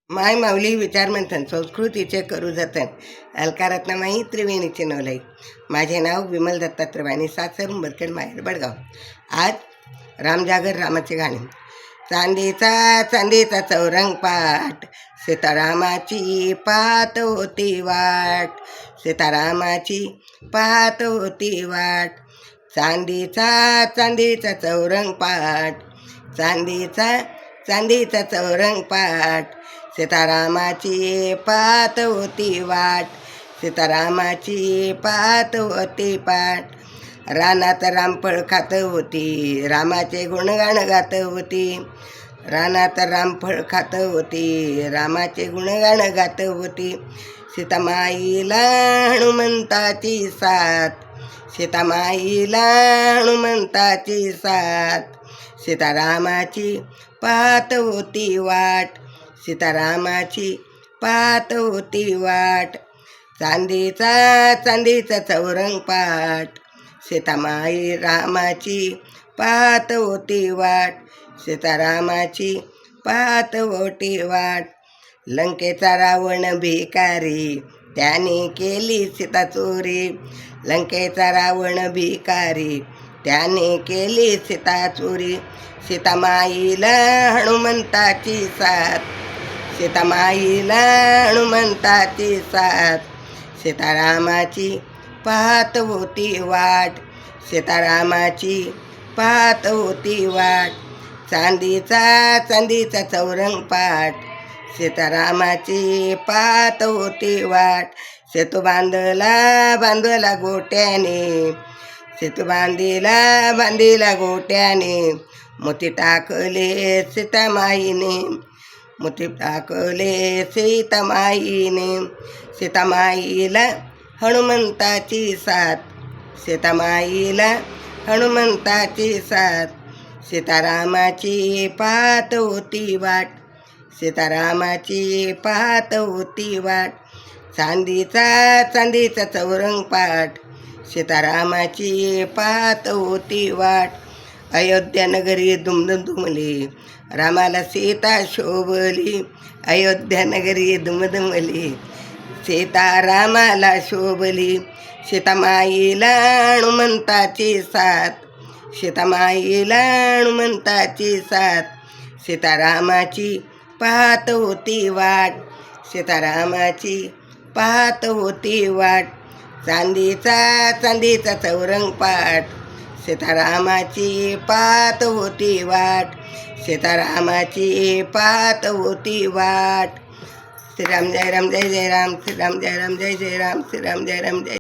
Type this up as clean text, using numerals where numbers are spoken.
माय माऊली विचारमंथन संस्कृतीचे करू जतन अलकारत्नमाई त्रिवेणीचे नवलाई. माझे नाव विमल दत्तात्रय सासर उंबरखेड माहेर बडगाव. आज रामजागर रामाचे गाणे. चांदीचा चांदीचा चौरंग पाट, सीतारामाची पाहत होती वाट, सीतारामाची पाहत होती वाट. चांदीचा चांदीचा चौरंग पाट, चांदीचा चांदीचा चौरंग पाट, सीतारामाची पाहत होती वाट, सीतारामाची पाहत होती पाट. रानात रामफळ खात होती, रामाचे गुणगाण गात होती. रानात रामफळ खात होती, रामाचे गुणगाण गात होती. सीतामाईला हनुमंताची साथ, सीतामाईला हनुमंताची साथ. सीतारामाची पाहत होती वाट, सीतारामाची पाहत होती वाट. चांदीचा चांदीचा चौरंग पाट, सीतामाई रामाची पाहत होती वाट, सीतारामाची पाहत होती वाट. लंकेचा रावण भिकारी, त्याने केली सीता चोरी. लंकेचा रावण भिकारी, त्याने केली सीता चोरी. सीतामाईला हनुमंताची साथ, सीतामाईला हनुमंताची साथ. सीतारामाची पाहत होती वाट, सीतारामाची पाहत होती वाट. चांदीचा चांदीचा चौरंग पाट, सीतारामाची पाहत होती वाट. सेतू बांधला गोट्याने, सेतू बांधिला गोट्याने. मोती टाकले सीतामाईने, मोती टाकले सीतामाईने. सीतामाईला हनुमंताची साथ, सीतामाईला हनुमंताची साथ. सीतारामाची पाहत होती वाट, सीतारामाची पाहत होती वाट. चांदीचा चांदीचा चौरंग पाट, सीतारामाची पाहत होती वाट. अयोध्या नगरी दुमदुम दुमली, रामाला सीता शोभली. अयोध्या नगरी दुमदुमली, सीता रामाला शोभली. सीतामाईला हनुमंताची साथ, सीतामाईला हनुमंताची साथ. सीतारामाची पाहत होती वाट, सीतारामाची पाहत होती वाट. चांदीचा चांदीचा चौरंग पाट, सीतारामाची पाहत होती वाट, सीतारामाची पाहत होती वाट. श्रीराम जय राम जय जय राम, श्रीराम जय राम जय जय राम, श्रीराम जय राम जय.